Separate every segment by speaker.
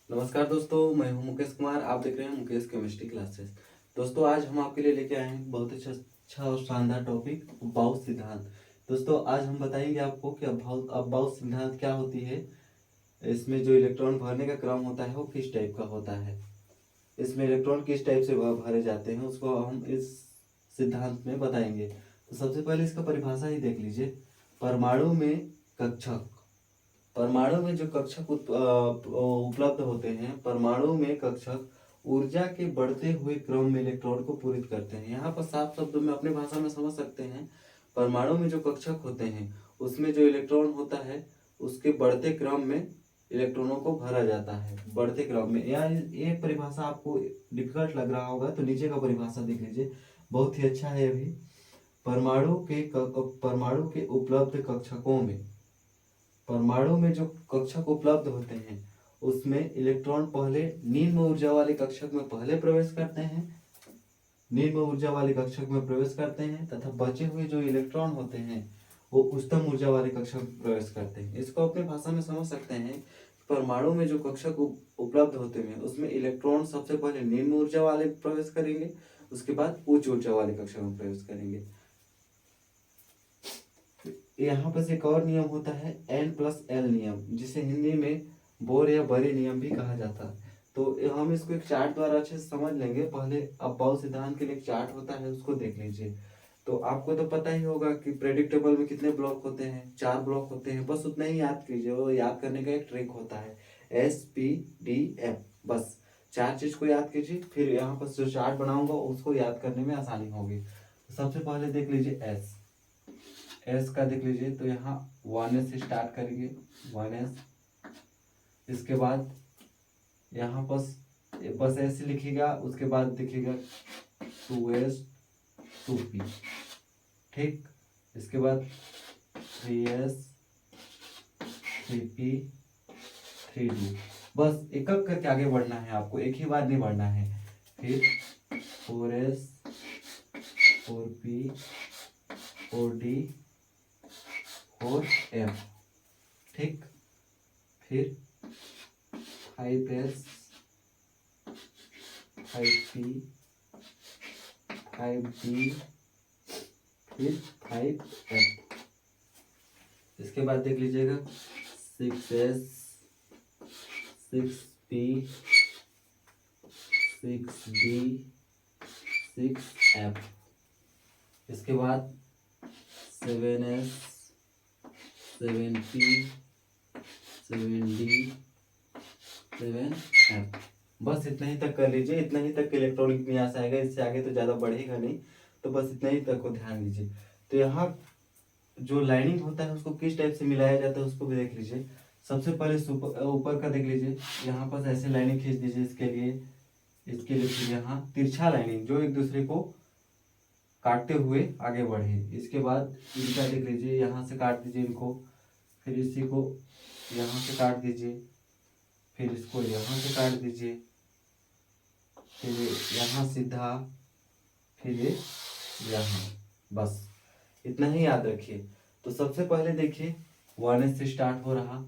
Speaker 1: नमस्कार दोस्तों, मैं हूं मुकेश कुमार। आप देख रहे हैं मुकेश केमिस्ट्री क्लासेस। दोस्तों, आज हम आपके लिए लेके आए हैं बहुत ही अच्छा और शानदार टॉपिक, अबाउट सिद्धांत। दोस्तों, आज हम बताएंगे आपको कि अबाउट सिद्धांत क्या होती है। इसमें जो इलेक्ट्रॉन भरने का क्रम होता है वो किस टाइप का होता है, इसमें इलेक्ट्रॉन किस टाइप से भरे जाते हैं, उसको हम इस सिद्धांत में बताएंगे। तो सबसे पहले इसका परिभाषा ही देख लीजिए। परमाणु में कक्षक, परमाणु में जो कक्षक उपलब्ध होते हैं, परमाणु में कक्षक ऊर्जा के बढ़ते हुए क्रम में इलेक्ट्रॉन को पूरित करते हैं। यहाँ पर साफ शब्दों में अपनी भाषा में समझ सकते हैं। परमाणु में जो कक्षक होते हैं उसमें जो इलेक्ट्रॉन होता है उसके बढ़ते क्रम में इलेक्ट्रॉनों को भरा जाता है, बढ़ते क्रम में। यार, ये परिभाषा आपको डिफिकल्ट लग रहा होगा तो नीचे का परिभाषा देख लीजिए, बहुत ही अच्छा है। अभी परमाणु के उपलब्ध कक्षकों में, परमाणु में जो कक्षक उपलब्ध होते हैं उसमें इलेक्ट्रॉन पहले निम्न ऊर्जा वाले कक्षक में पहले प्रवेश करते हैं, निम्न ऊर्जा वाले कक्षक में प्रवेश करते हैं, तथा बचे हुए जो इलेक्ट्रॉन होते हैं वो उच्चतम ऊर्जा वाले कक्षक में प्रवेश करते हैं। इसको अपने भाषा में समझ सकते हैं। परमाणु में जो कक्षक उपलब्ध होते हैं उसमें इलेक्ट्रॉन सबसे पहले निम्न ऊर्जा वाले प्रवेश करेंगे, उसके बाद उच्च ऊर्जा वाले कक्षक में प्रवेश करेंगे। यहाँ पर एक और नियम होता है N+L नियम, जिसे हिंदी में बोर या बरे नियम भी कहा जाता है। तो हम इसको एक चार्ट द्वारा अच्छे से समझ लेंगे। पहले अबाउट सिद्धांत के लिए एक चार्ट होता है, उसको देख लीजिए। तो आपको तो पता ही होगा कि प्रेडिक्ट टेबल में कितने ब्लॉक होते हैं, 4 ब्लॉक होते हैं। बस उतना ही याद कीजिए, वो याद करने का एक ट्रिक होता है SPDF। बस 4 चीज को याद कीजिए, फिर यहाँ पर जो चार्ट बनाऊंगा उसको याद करने में आसानी होगी। तो सबसे पहले देख लीजिए एस का देख लीजिए। तो यहाँ 1s से स्टार्ट करेंगे, 1s। इसके बाद यहाँ बस ऐसे लिखिएगा, उसके बाद दिखेगा 2s 2p, ठीक। इसके बाद 3s 3p 3d। बस एक एक करके आगे बढ़ना है आपको, एक ही बार नहीं बढ़ना है। फिर 4s 4p 4d 4f, ठीक। फिर 5s 5p 5d फिर 5f। इसके बाद देख लीजिएगा 6s 6p 6d 6f। इसके बाद 7s 7p 7d 7f। बस इतना ही तक कर लीजिए, इतना ही तक इलेक्ट्रॉनिक विन्यास आएगा, इससे आगे तो ज़्यादा बढ़ेगा नहीं। तो बस इतना ही तक को ध्यान दीजिए। तो यहाँ जो लाइनिंग होता है उसको किस टाइप से मिलाया जाता है उसको भी देख लीजिए। सबसे पहले ऊपर का देख लीजिए, यहाँ पर ऐसे लाइनिंग खींच दीजिए। इसके लिए फिर यहाँ तिरछा लाइनिंग जो एक दूसरे को काटते हुए आगे बढ़े। इसके बाद इनका देख लीजिए, यहाँ से काट दीजिए इनको, फिर इसी को यहाँ से काट दीजिए, फिर इसको यहाँ से काट दीजिए, फिर यहाँ सीधा, फिर यहाँ। बस इतना ही याद रखिए। तो सबसे पहले देखिए 1s से स्टार्ट हो रहा,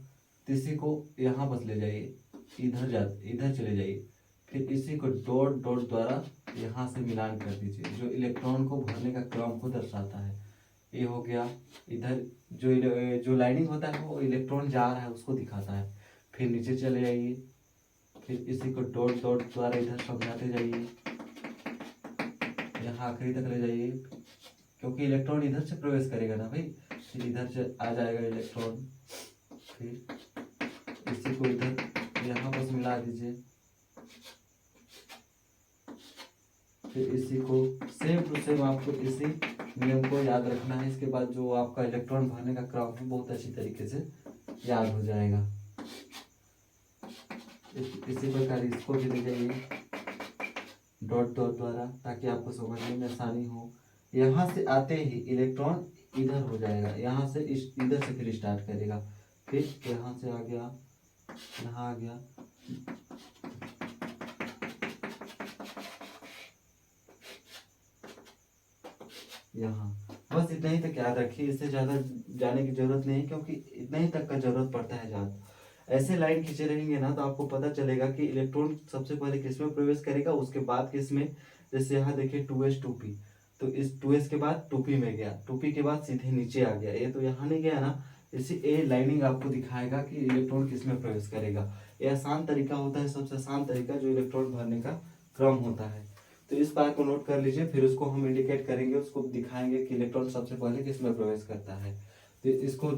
Speaker 1: तो इसी को यहाँ बस ले जाइए, इधर चले जाइए। फिर इसी को डॉट डॉट द्वारा यहाँ से मिलान कर दीजिए, जो इलेक्ट्रॉन को भरने का क्रम को दर्शाता है। ये हो गया। इधर जो लाइनिंग होता है वो इलेक्ट्रॉन जा रहा है उसको दिखाता है। फिर नीचे चले जाइए, फिर इसी को डॉट डॉट द्वारा इधर समझाते जाइए, यहाँ आखिरी तक ले जाइए, क्योंकि इलेक्ट्रॉन इधर से प्रवेश करेगा ना भाई। फिर इधर से आ जाएगा इलेक्ट्रॉन, फिर इसी को इधर यहाँ बस मिला दीजिए, फिर इसी को सेम टू सेम आपको इसी नियम को याद रखना है। इसके बाद जो आपका इलेक्ट्रॉन भरने का क्रम है बहुत अच्छी तरीके से याद हो जाएगा। इसी प्रकार इसको भी ले जाइए डॉट डॉट द्वारा, ताकि आपको समझने में आसानी हो। यहाँ से आते ही इलेक्ट्रॉन इधर हो जाएगा, यहाँ से इधर से फिर स्टार्ट करेगा, फिर यहाँ से आ गया, यहाँ आ गया, यहाँ। बस इतना ही तक याद रखिए, इससे ज़्यादा जाने की जरूरत नहीं, क्योंकि इतना ही तक का जरूरत पड़ता है ज़्यादा। ऐसे लाइन खींचे रहेंगे ना तो आपको पता चलेगा कि इलेक्ट्रॉन सबसे पहले किस में प्रवेश करेगा, उसके बाद किस में। जैसे यहाँ देखिए 2s 2p, तो इस 2s के बाद 2p में गया, 2p के बाद सीधे नीचे आ गया, ये तो यहाँ नहीं गया ना। इसी ए लाइनिंग आपको दिखाएगा कि इलेक्ट्रॉन किस में प्रवेश करेगा। ये आसान तरीका होता है, सबसे आसान तरीका जो इलेक्ट्रॉन भरने का क्रम होता है। तो इस बात को नोट कर लीजिए, फिर उसको हम इंडिकेट करेंगे, उसको दिखाएंगे कि इलेक्ट्रॉन सबसे पहले किस में प्रवेश करता है। तो इसको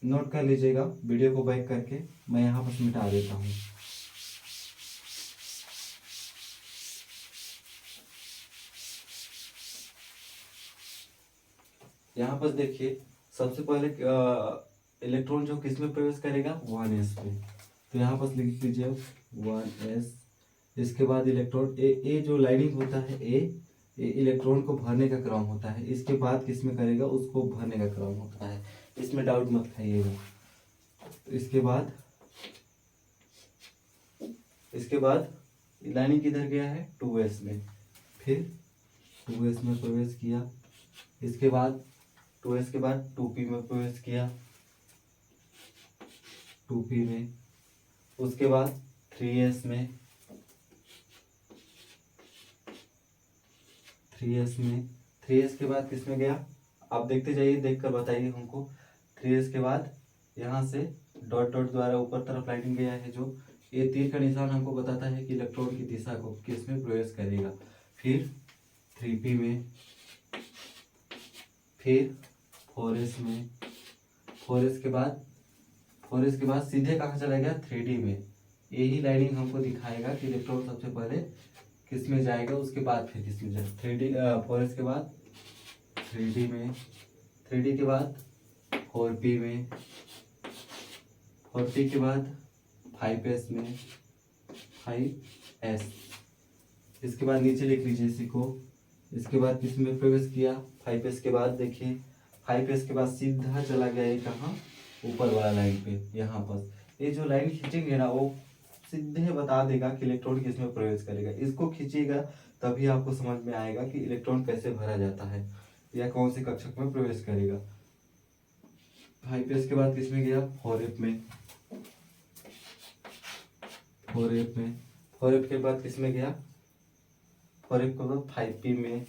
Speaker 1: नोट कर लीजिएगा, वीडियो को बैक करके मैं यहाँ पर मिटा देता हूँ। यहाँ पर देखिए सबसे पहले इलेक्ट्रॉन जो किस में प्रवेश करेगा, 1s में। तो यहाँ पर लिख लीजिए 1s। इसके बाद इलेक्ट्रॉन ए जो लाइनिंग होता है ए इलेक्ट्रॉन को भरने का क्रम होता है। इसके बाद किस में करेगा, उसको भरने का क्रम होता है, इसमें डाउट मत खाइएगा। इसके बाद लाइनिंग किधर गया है, 2s में, फिर 2s में प्रवेश किया। इसके बाद 2s के बाद 2p में प्रवेश किया, 2p में। उसके बाद 3s में, 3s के बाद किस में गया, आप देखते जाइए, देख कर बताइए हमको। 3s के बाद यहाँ से डॉट डॉट द्वारा ऊपर तरफ लाइटिंग गया है, जो ये तीर का निशान हमको बताता है कि इलेक्ट्रॉन की दिशा को किस में प्रवेश करेगा। फिर 3p में, फिर 4s में, 4s के बाद सीधे कहाँ चला गया, 3d में। यही लाइनिंग हमको दिखाएगा कि इलेक्ट्रॉन सबसे पहले किस में जाएगा, उसके बाद फिर किस में जाएगा। 4s के बाद 3d में, 3d के बाद 4p में, 4p के बाद 5s में, 5s। इसके बाद नीचे लिख लीजिए इसी को। इसके बाद किस में प्रवेश किया, 5s के बाद देखिए 5s के बाद सीधा चला गया ये कहाँ, ऊपर वाला लाइन पे। यहाँ पर ये जो लाइन खींचेंगे ना वो सीधे बता देगा कि इलेक्ट्रॉन किस में प्रवेश करेगा। इसको खींचिएगा तभी आपको समझ में आएगा कि इलेक्ट्रॉन कैसे भरा जाता है या कौन से कक्षक में प्रवेश करेगा। 5s के बाद किस में गया, 4f में, 4f के बाद किस में गया, 4f के बाद 5p में,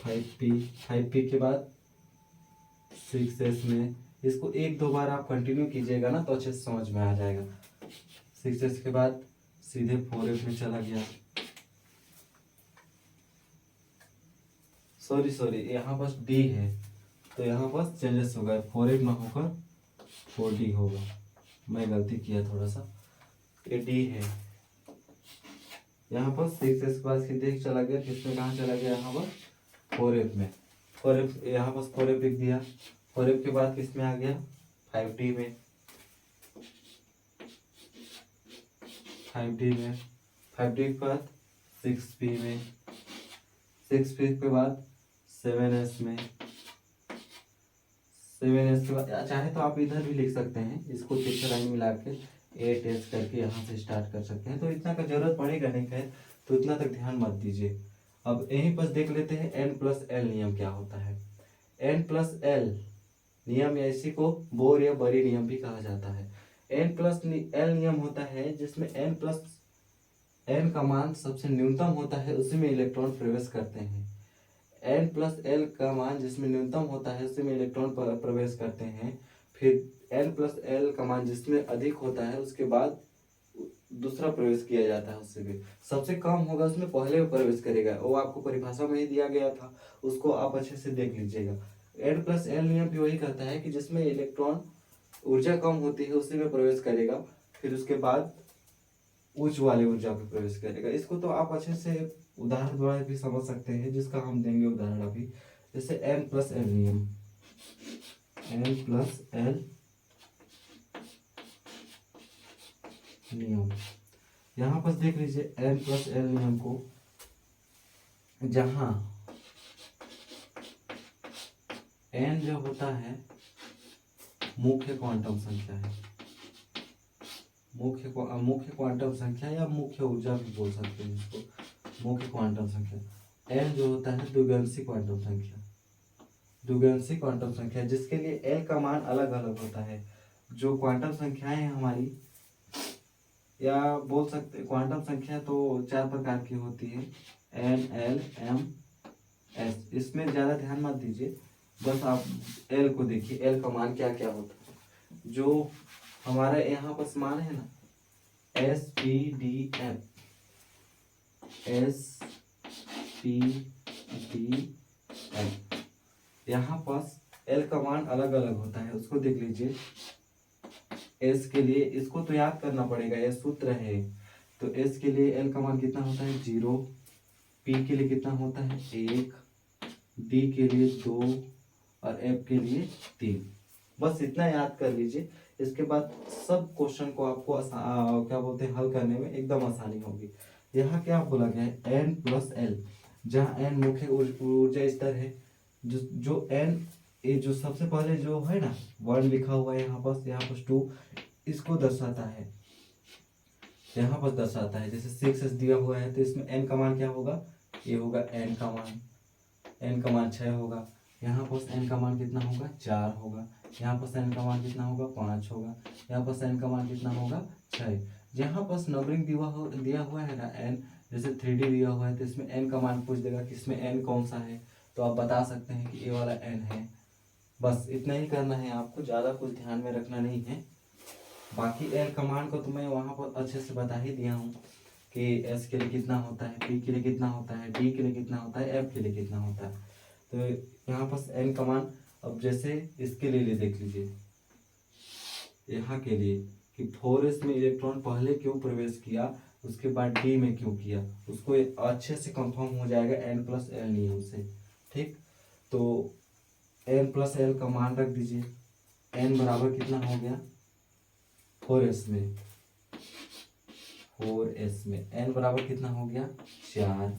Speaker 1: 5p के बाद 6s में। इसको एक दो बार आप कंटिन्यू कीजिएगा ना तो अच्छे से समझ में आ जाएगा। 6s के बाद सीधे 4f में चला गया। सॉरी यहाँ पास d है तो यहाँ पास चेंजेस होगा, 4f ना होकर 4d होगा, मैं गलती किया थोड़ा सा, ये d है। यहाँ पर 6s के बाद सीधे चला गया, किसमें कहाँ चला गया, यहाँ पर 4f में। 4f यहाँ पर 4f लिख दिया। 4f के बाद किसमें आ गया, 5d में, 5d के बाद 6p में, 6p के बाद 7s में, 7s के बाद चाहे तो आप इधर भी लिख सकते हैं, इसको तिरछा लाइन मिला के 8s करके यहाँ से स्टार्ट कर सकते हैं। तो इतना का जरूरत पड़ेगा नहीं है, तो इतना तक ध्यान मत दीजिए। अब यहीं पर देख लेते हैं n+l नियम क्या होता है। n+l नियम या इसी को बोर या बरी नियम भी कहा जाता है। n+l नियम होता है जिसमें n का मान सबसे न्यूनतम होता है, उसी में इलेक्ट्रॉन प्रवेश करते हैं। n+l का मान जिसमें न्यूनतम होता है उसी में इलेक्ट्रॉन प्रवेश करते हैं। फिर n+l का मान जिसमें अधिक होता है उसके बाद दूसरा प्रवेश किया जाता है, उससे भी सबसे कम होगा उसमें पहले प्रवेश करेगा। वो आपको परिभाषा में ही दिया गया था, उसको आप अच्छे से देख लीजिएगा। n+l नियम भी वही कहता है कि जिसमें इलेक्ट्रॉन ऊर्जा कम होती है उसी में प्रवेश करेगा, फिर उसके बाद उच्च वाले ऊर्जा पे प्रवेश करेगा। इसको तो आप अच्छे से उदाहरण द्वारा भी समझ सकते हैं, जिसका हम देंगे उदाहरण अभी। जैसे n+l नियम, n+l नियम यहाँ पर देख लीजिए n+l नियम को, जहां n जो होता है मुख्य क्वांटम संख्या है, मुख्य क्वांटम संख्या या मुख्य ऊर्जा भी बोल सकते हैं इसको, मुख्य क्वांटम संख्या। n जो होता है द्विगांशी क्वांटम संख्या, जिसके लिए l का मान अलग अलग होता है। जो क्वांटम संख्याएं हैं हमारी, या बोल सकते क्वांटम संख्या तो 4 प्रकार की होती है, एन, एल, एम, एस। इसमें ज़्यादा ध्यान मत दीजिए, बस आप एल को देखिए, एल का मान क्या क्या होता है। जो हमारा यहाँ पर मान है ना, S P D F, S P D F, यहाँ पर एल का मान अलग अलग होता है, उसको देख लीजिए। एस के लिए इसको तो याद करना पड़ेगा, ये सूत्र है। तो एस के लिए एल का मान कितना होता है 0, पी के लिए कितना होता है 1, डी के लिए 2 और एफ के लिए 3। बस इतना याद कर लीजिए। इसके बाद सब क्वेश्चन को आपको क्या बोलते हैं, हल करने में एकदम आसानी होगी। यहाँ क्या बोला गया है, एन प्लस एल, जहाँ एन मुख्य ऊर्जा स्तर है, जो एन, ये जो सबसे पहले जो है ना 1 लिखा हुआ है यहाँ पर 2, इसको दर्शाता है, यहाँ पर दर्शाता है। जैसे 6 दिया हुआ है तो इसमें एन का मान क्या होगा, ये होगा एन का मान, एन का मान 6 होगा। यहाँ पर एन का मान कितना होगा 4 होगा। यहाँ पर एन का मान कितना होगा 5 होगा। यहाँ पर एन का मान कितना होगा 6। यहाँ पर नंबरिंग दिया हुआ है ना एन, जैसे 3D दिया हुआ है तो इसमें एन का मान पूछ देगा कि इसमें एन कौन सा है, तो आप बता सकते हैं कि ये वाला एन है। बस इतना ही करना है आपको, ज़्यादा कुछ ध्यान में रखना नहीं है। बाकी एल कमांड को तो मैं वहाँ पर अच्छे से बता ही दिया हूँ कि एस के लिए कितना होता है, पी के लिए कितना होता है, डी के लिए कितना होता है, एफ के लिए कितना होता है। तो यहाँ पर एन कमांड, अब जैसे इसके लिए देख लीजिए, यहाँ के लिए कि 4s में इलेक्ट्रॉन पहले क्यों प्रवेश किया, उसके बाद डी में क्यों किया, उसको अच्छे से कंफर्म हो जाएगा एन प्लस एल नियम से। ठीक, तो एन प्लस एल का मान रख दीजिए। एन बराबर कितना हो गया 4s में, 4s में एन बराबर कितना हो गया 4,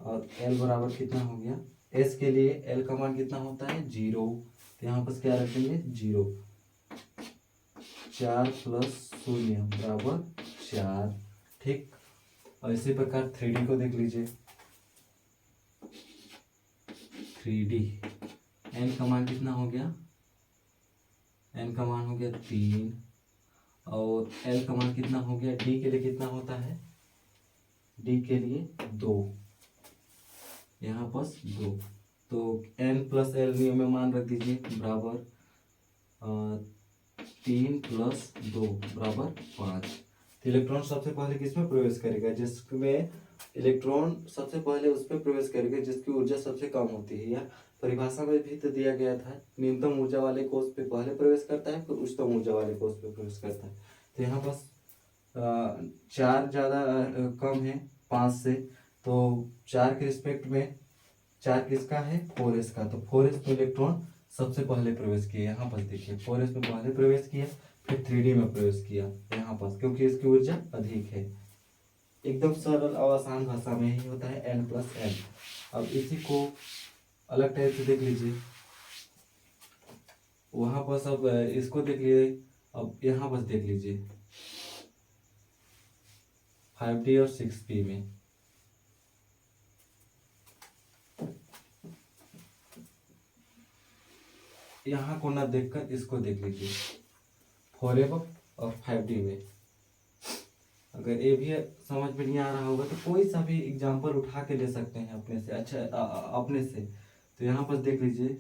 Speaker 1: और एल बराबर कितना हो गया, एस के लिए एल का मान कितना होता है 0, तो यहाँ पर क्या रखेंगे 0, 4 प्लस 0 बराबर 4। ठीक, और इसी प्रकार 3D को देख लीजिए। 3D एन का मान कितना हो गया, एन का मान हो गया 3, और एल का मान कितना हो गया, डी के लिए कितना होता है, डी के लिए 2, यहाँ पर 2। तो एन प्लस एल नियम में मान रख दीजिए बराबर 3 प्लस 2 बराबर 5। तो इलेक्ट्रॉन सबसे पहले किसमें प्रवेश करेगा, जिसमें इलेक्ट्रॉन सबसे पहले उस पर प्रवेश करेगा जिसकी ऊर्जा सबसे कम होती है, या परिभाषा में भी तो दिया गया था, न्यूनतम ऊर्जा वाले कोष पे पहले प्रवेश करता है, फिर उच्चतम ऊर्जा वाले कोष पे प्रवेश करता है। तो यहाँ पर 4 ज़्यादा कम है 5 से, तो 4 के रिस्पेक्ट में 4 किसका है 4s का, तो 4s में इलेक्ट्रॉन सबसे पहले प्रवेश किया। यहाँ पर देखिए 4s में पहले प्रवेश किया, फिर 3D में प्रवेश किया यहाँ पर, क्योंकि इसकी ऊर्जा अधिक है। एकदम सरल और आसान भाषा में ही होता है n प्लस एल। अब इसी को अलग टाइप से देख लीजिए, वहाँ पर सब इसको देख लीजिए। अब यहाँ पर देख लीजिए 5D और 6P में, यहाँ को ना देखकर इसको देख लीजिए 4F और 5D में। अगर ये भी समझ में नहीं आ रहा होगा तो कोई सा भी एग्जाम्पल उठा के ले सकते हैं अपने से, अच्छा अपने से। तो यहाँ पर देख लीजिए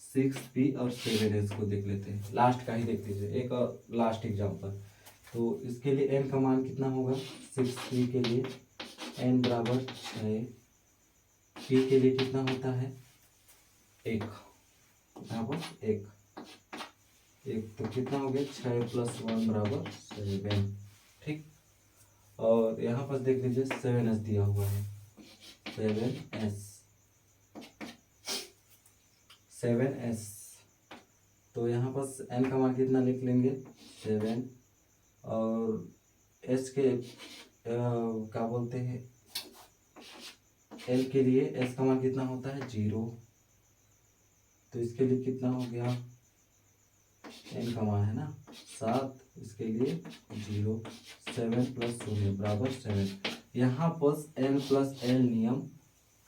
Speaker 1: 6P और 7S को देख लेते हैं, लास्ट का ही देख लीजिए, एक और लास्ट एग्जाम्पल। तो इसके लिए n का मान कितना होगा, 6P के लिए n बराबर 6, P के लिए कितना होता है 1, यहाँ पर 1, तो कितना हो गया 6 प्लस 1 बराबर 7। ठीक, और यहाँ पर देख लीजिए 7s दिया हुआ है, 7s। तो यहाँ पर n का मान कितना लिख लेंगे 7, और s के क्या बोलते हैं l के लिए s का मान कितना होता है 0, तो इसके लिए कितना हो गया, n का मान है ना 7, इसके लिए 0, 7 प्लस 0 बराबर 7। यहाँ पर n प्लस एल नियम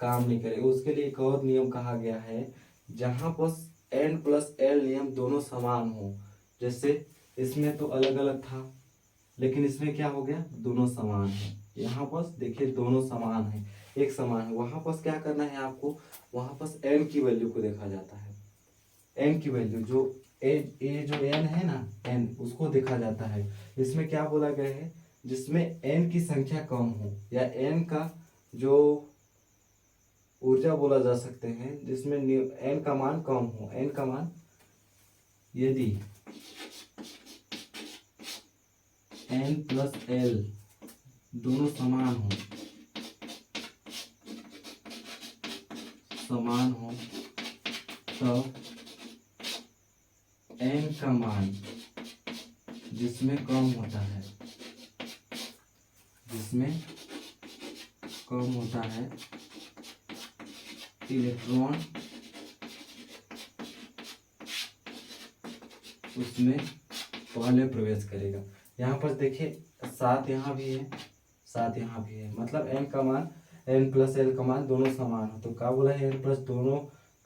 Speaker 1: काम नहीं करेगा, उसके लिए एक और नियम कहा गया है, जहाँ पर एन प्लस एल नियम दोनों समान हो। जैसे इसमें तो अलग अलग था, लेकिन इसमें क्या हो गया, दोनों समान है। यहाँ पर देखिए दोनों समान है, एक समान है। वहां पर क्या करना है आपको, वहां पर एन की वैल्यू को देखा जाता है। एन की वैल्यू जो ए जो एन है ना, एन उसको देखा जाता है। इसमें क्या बोला गया है, जिसमें एन की संख्या कम हो या एन का जो ऊर्जा बोला जा सकते हैं, जिसमें एन का मान कम हो, एन का मान यदि एन प्लस एल दोनों समान हो, तब एन का मान जिसमें कम होता है, इलेक्ट्रॉन उसमें पहले प्रवेश करेगा। यहाँ पर देखिए 7 यहाँ भी है, 7 यहाँ भी है, मतलब एन का मान, एन प्लस एल का मान दोनों समान हो। तो क्या बोला है, एन प्लस दोनों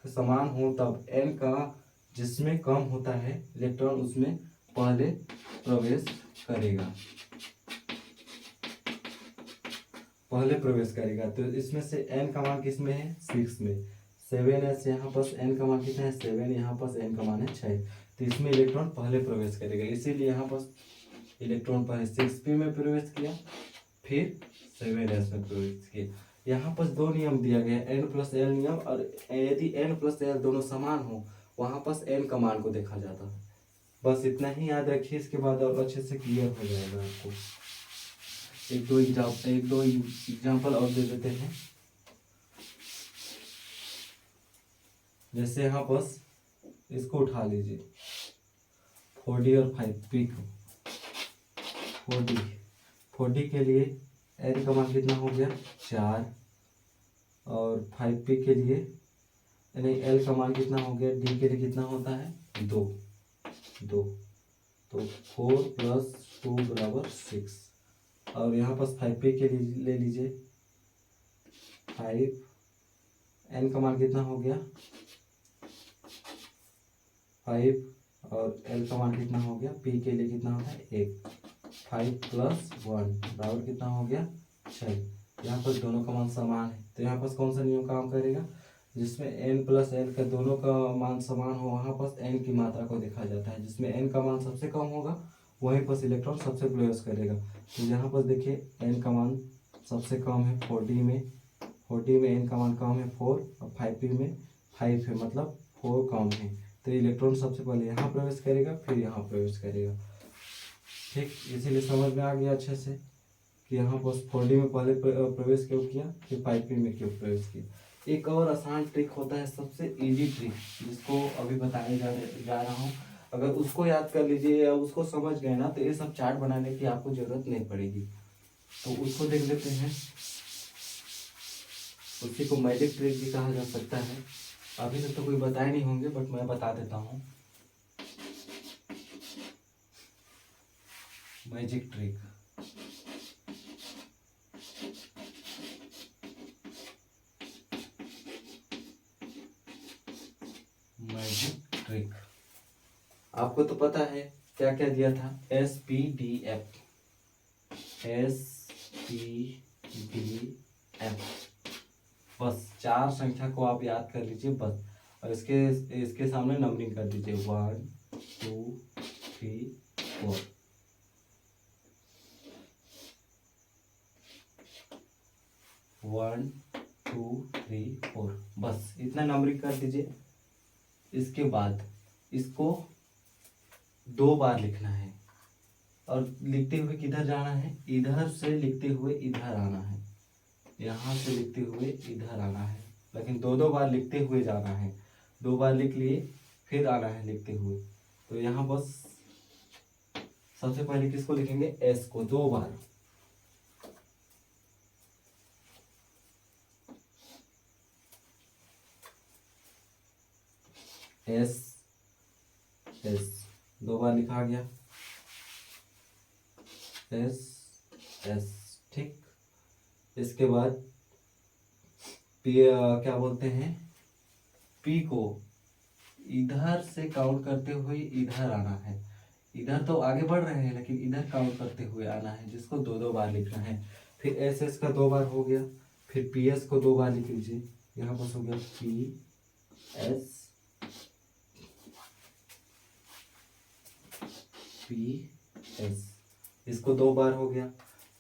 Speaker 1: समान हो तब एन का जिसमें कम होता है इलेक्ट्रॉन उसमें पहले प्रवेश करेगा, तो इसमें से एन का मान किस में है, 6 में। 7 है, यहाँ पर एन का मान कितना है, 7, यहाँ पर एन का मान है 6। तो इसमें इलेक्ट्रॉन पहले प्रवेश करेगा, इसीलिए यहाँ पर इलेक्ट्रॉन पहले 6p में प्रवेश किया, फिर 7s में प्रवेश किया। यहाँ पर दो नियम दिया गया है, एन प्लस एल नियम, और यदि एन प्लस एल दोनों समान हो वहाँ पर एन का मान को देखा जाता है। बस इतना ही याद रखिए, इसके बाद और अच्छे से क्लियर हो जाएगा आपको। एक दो एग्जाम्पल और दे देते हैं। जैसे यहाँ पर इसको उठा लीजिए, 4D और 5P को। 4D के लिए एन का मान कितना हो गया, 4, और 5P के लिए यानी एल का मान कितना हो गया, डी के लिए कितना होता है, 2। तो 4 + 2 = 6। और यहाँ पर 5P के लिए ले लीजिए, 5, एन का मान कितना हो गया, 5, और एल का मान कितना हो गया, पी के लिए कितना होता है, 1। 5 + 1 बराबर कितना हो गया, 6। यहाँ पर दोनों का मान समान है, तो यहाँ पर कौन सा नियम काम करेगा, जिसमें n प्लस एल का दोनों का मान समान हो वहाँ पर n की मात्रा को देखा जाता है। जिसमें n का मान सबसे कम होगा वहीं पर इलेक्ट्रॉन सबसे प्रवेश करेगा। तो यहाँ पर देखिए n का मान सबसे कम है 4D में, 4D में n का मान कम है 4, और 5P में 5 है, मतलब 4 कम है। तो इलेक्ट्रॉन सबसे पहले यहाँ प्रवेश करेगा, फिर यहाँ प्रवेश करेगा। ठीक, इसीलिए समझ में आ गया अच्छे से कि यहाँ पर 4D में पहले प्रवेश क्यों किया, फिर 5P में क्यों प्रवेश किया। एक और आसान ट्रिक होता है, सबसे इजी ट्रिक, जिसको अभी बताने जा रहा हूँ। अगर उसको याद कर लीजिए या उसको समझ गए ना, तो ये सब चार्ट बनाने की आपको जरूरत नहीं पड़ेगी। तो उसको देख लेते हैं, उसी को मैजिक ट्रिक भी कहा जा सकता है। अभी तक तो कोई बताए नहीं होंगे, बट मैं बता देता हूँ। मैजिक ट्रिक, आपको तो पता है क्या क्या दिया था, SPDF, बस 4 संख्या को आप याद कर लीजिए बस, और इसके सामने नंबरिंग कर दीजिए 1 2 3 4। 1 2 3 4, बस इतना नंबरिंग कर दीजिए। इसके बाद इसको 2 बार लिखना है, और लिखते हुए किधर जाना है, इधर से लिखते हुए इधर आना है, यहाँ से लिखते हुए इधर आना है, लेकिन 2 बार लिखते हुए जाना है। 2 बार लिख लिए, फिर आना है लिखते हुए। तो यहाँ बस सबसे पहले किसको लिखेंगे, S को 2 बार। S 2 बार लिखा गया, S। ठीक, इसके बाद P क्या बोलते हैं, P को इधर से काउंट करते हुए इधर आना है। इधर तो आगे बढ़ रहे हैं लेकिन इधर काउंट करते हुए आना है, जिसको दो दो बार लिखना है। फिर एस एस का 2 बार हो गया, फिर पी एस को 2 बार लिख लीजिए। यहाँ पर हो गया पी एस पी एस, इसको 2 बार हो गया।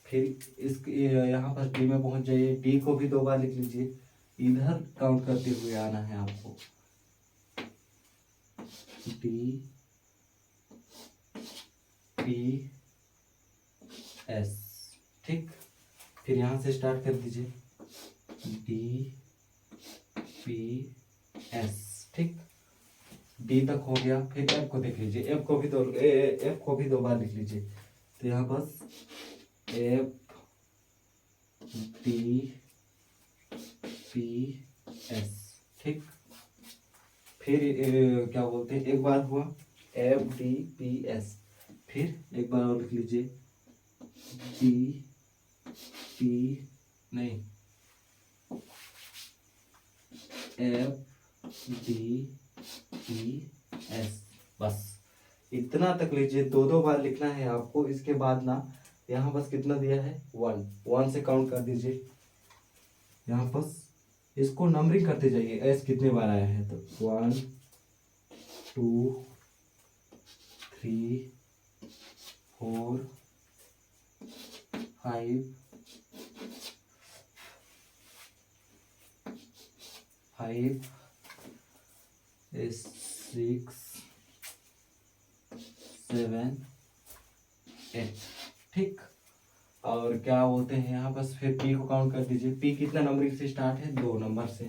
Speaker 1: फिर इस यहाँ पर डी में पहुंच जाइए, डी को भी 2 बार लिख लीजिए। इधर काउंट करते हुए आना है आपको, डी पी एस, ठीक। फिर यहाँ से स्टार्ट कर दीजिए, डी पी एस, ठीक। डी तक हो गया। फिर एफ को देख लीजिए, एफ को भी दो बार लिख लीजिए। तो यहाँ बस एफ डी पी एस, ठीक। फिर क्या बोलते हैं, एक बार हुआ एफ डी पी एस, फिर एक बार और लिख लीजिए, डी पी नहीं एफ डी पी एस, बस इतना तक लीजिए। 2 बार लिखना है आपको। इसके बाद ना यहाँ बस कितना दिया है, 1 से काउंट कर दीजिए। यहाँ बस इसको नंबरिंग करते जाइए, एस कितने बार आया है, तो 1 2 3 4 5 6 7 8, ठीक। और क्या बोलते हैं यहाँ बस फिर पी को काउंट कर दीजिए। पी कितना नंबरिंग से स्टार्ट है, 2 नंबर से,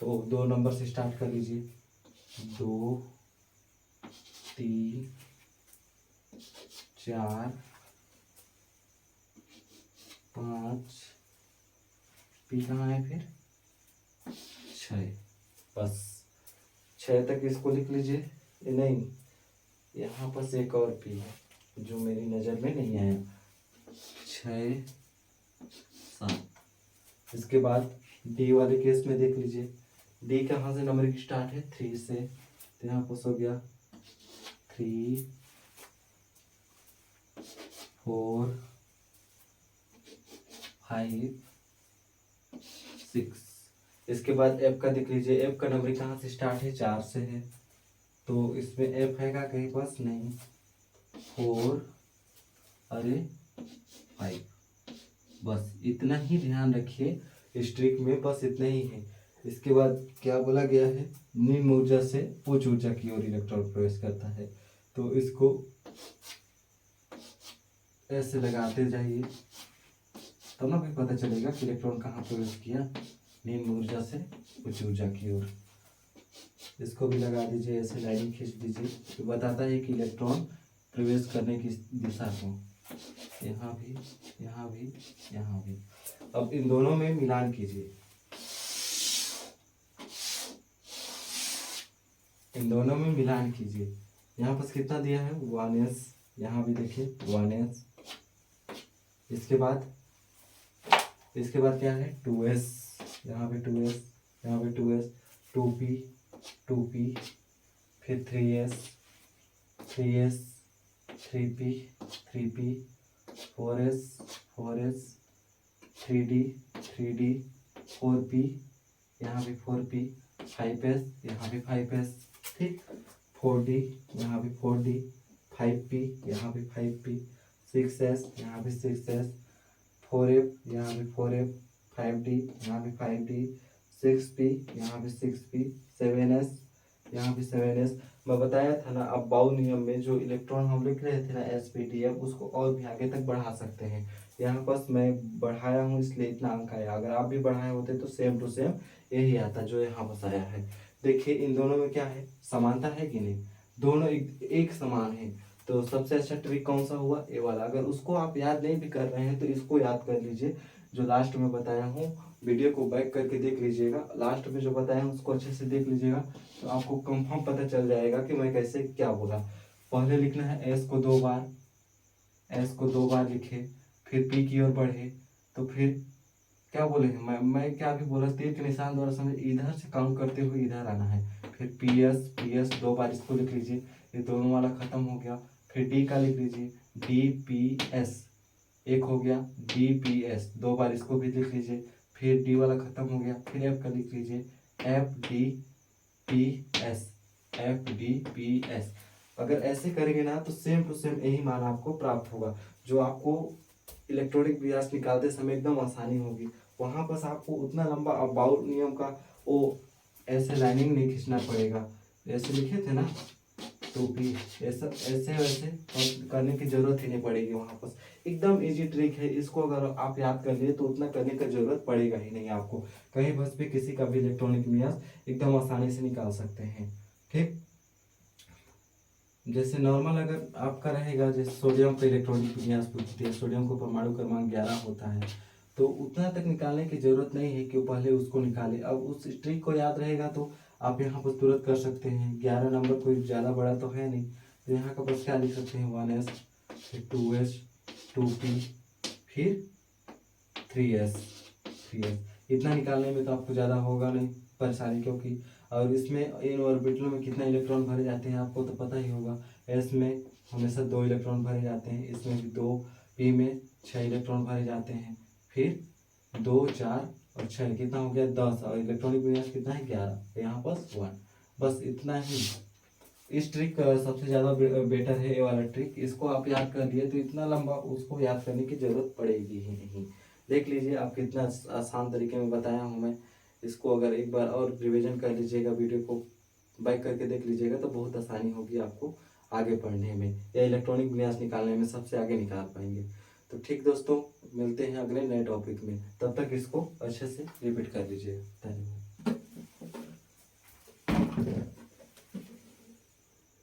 Speaker 1: तो 2 नंबर से स्टार्ट कर लीजिए। 2 3 4 5, पी कहाँ है फिर, 6, बस 6 तक इसको लिख लीजिए। नहीं, यहाँ पर एक और पी है जो मेरी नज़र में नहीं आया, 6 7। इसके बाद डी वाले केस में देख लीजिए, डी कहाँ से नंबरिंग स्टार्ट है, 3 से, तो यहाँ पर हो गया 3 4 5 6। इसके बाद एफ का देख लीजिए, एफ का नंबरिंग कहाँ से स्टार्ट है, 4 से है, तो इसमें एफ है का कहीं पास नहीं, 4 अरे 5, बस इतना ही ध्यान रखिए स्ट्रिक में, बस इतना ही है। इसके बाद क्या बोला गया है, निम्न ऊर्जा से उच्च ऊर्जा की ओर इलेक्ट्रॉन प्रवेश करता है, तो इसको ऐसे लगाते जाइए, तब ना फिर पता चलेगा कि इलेक्ट्रॉन कहाँ प्रवेश किया, निम्न ऊर्जा से उच्च ऊर्जा की ओर। इसको भी लगा दीजिए, ऐसे लाइन खींच दीजिए, तो बताता है कि इलेक्ट्रॉन प्रवेश करने की दिशा को, यहाँ भी यहाँ भी यहाँ भी। अब इन दोनों में मिलान कीजिए, इन दोनों में मिलान कीजिए। यहाँ पर कितना दिया है, 1s, यहाँ भी देखिए 1s। इसके बाद क्या है, 2s, यहाँ पे 2s, यहाँ पे 2s, 2p, फिर 3s, 3p, 4s, 3d, 4p, यहाँ भी 4p, 5s, यहाँ भी 5s, ठीक। 4d, यहाँ भी 4d, 5p, यहाँ भी 5p, 6s, यहाँ भी 6s, 4f, यहाँ भी 4f, 5d, यहाँ भी 5d, 6p, यहाँ भी 6p, 7s, यहाँ भी 7s। मैं बताया था ना, अब बाउ नियम में जो इलेक्ट्रॉन हम लिख रहे थे ना sp_df, उसको और भी आगे तक बढ़ा सकते हैं। यहाँ बस मैं बढ़ाया हूँ इसलिए इतना अंक आया, अगर आप भी बढ़ाए होते तो सेम टू सेम यही आता जो यहाँ बस आया है। देखिए इन दोनों में क्या है, समानता है कि नहीं, दोनों एक समान है। तो सबसे अच्छा ट्रिक कौन सा हुआ, ये वाला। अगर उसको आप याद नहीं भी कर रहे हैं तो इसको याद कर लीजिए, जो लास्ट में बताया हूँ। वीडियो को बैक करके देख लीजिएगा, लास्ट में जो बताया हूँ उसको अच्छे से देख लीजिएगा, तो आपको कंफर्म पता चल जाएगा कि मैं कैसे क्या बोला। पहले लिखना है एस को 2 बार, लिखे, फिर पी की ओर बढ़े, तो फिर क्या बोले हैं, मैं क्या अभी बोला, तीर के निशान द्वारा समझ, इधर से काउंट करते हुए इधर आना है। फिर पी एस 2 बार इसको लिख लीजिए, ये दोनों वाला खत्म हो गया। फिर डी का लिख लीजिए, DPS एक हो गया, DPS 2 बार इसको भी लिख लीजिए। फिर डी वाला खत्म हो गया। फिर एफ का लिख लीजिए, FDPS। अगर ऐसे करेंगे ना तो सेम टू सेम यही मान आपको प्राप्त होगा, जो आपको इलेक्ट्रॉनिक व्यास निकालते समय एकदम आसानी होगी। वहां बस आपको उतना लंबा अबाउट नियम का वो ऐसे लाइनिंग नहीं खींचना पड़ेगा, ऐसे लिखे थे ना, तो भी ऐसा ऐसे वैसे करने की जरूरत ही नहीं पड़ेगी। वहां पर एकदम इजी ट्रिक है, इसको अगर आप याद कर लिए तो उतना करने का जरूरत पड़ेगा ही नहीं आपको। कहीं बस भी किसी का भी इलेक्ट्रॉनिक व्यास एकदम आसानी से निकाल सकते हैं। ठीक, जैसे नॉर्मल अगर आपका रहेगा, जैसे सोडियम का इलेक्ट्रॉनिक विन्यास पूछती है, सोडियम को परमाणु क्रमांक 11 होता है, तो उतना तक निकालने की जरूरत नहीं है कि वो पहले उसको निकाले। अब उस ट्रिक को याद रहेगा तो आप यहाँ पर तुरंत कर सकते हैं। 11 नंबर कोई ज़्यादा बड़ा तो है नहीं, तो यहाँ का बस क्या लिख सकते हैं, 1s, फिर 2s, 2p, फिर 3s। इतना निकालने में तो आपको ज़्यादा होगा नहीं परेशानी, क्योंकि और इसमें इन ऑर्बिटल में कितना इलेक्ट्रॉन भरे जाते हैं आपको तो पता ही होगा। एस में हमेशा 2 इलेक्ट्रॉन भरे जाते हैं, इसमें भी 2, पी में 6 इलेक्ट्रॉन भरे जाते हैं। फिर 2, 4 और 6 कितना हो गया, 10, और इलेक्ट्रॉनिक विन्यास कितना है, 11, यहाँ पर 1। बस इतना ही। इस ट्रिक सबसे ज़्यादा बेटर है, ये वाला ट्रिक, इसको आप याद कर लिए तो इतना लंबा उसको याद करने की जरूरत पड़ेगी ही नहीं। देख लीजिए आप कितना आसान तरीके में बताया हूँ मैं। इसको अगर एक बार और रिवीजन कर लीजिएगा, वीडियो को बैक करके देख लीजिएगा तो बहुत आसानी होगी आपको आगे पढ़ने में, या इलेक्ट्रॉनिक विन्यास निकालने में सबसे आगे निकाल पाएंगे। तो ठीक दोस्तों, मिलते हैं अगले नए टॉपिक में, तब तक इसको अच्छे से रिपीट कर लीजिएगा। धन्यवाद।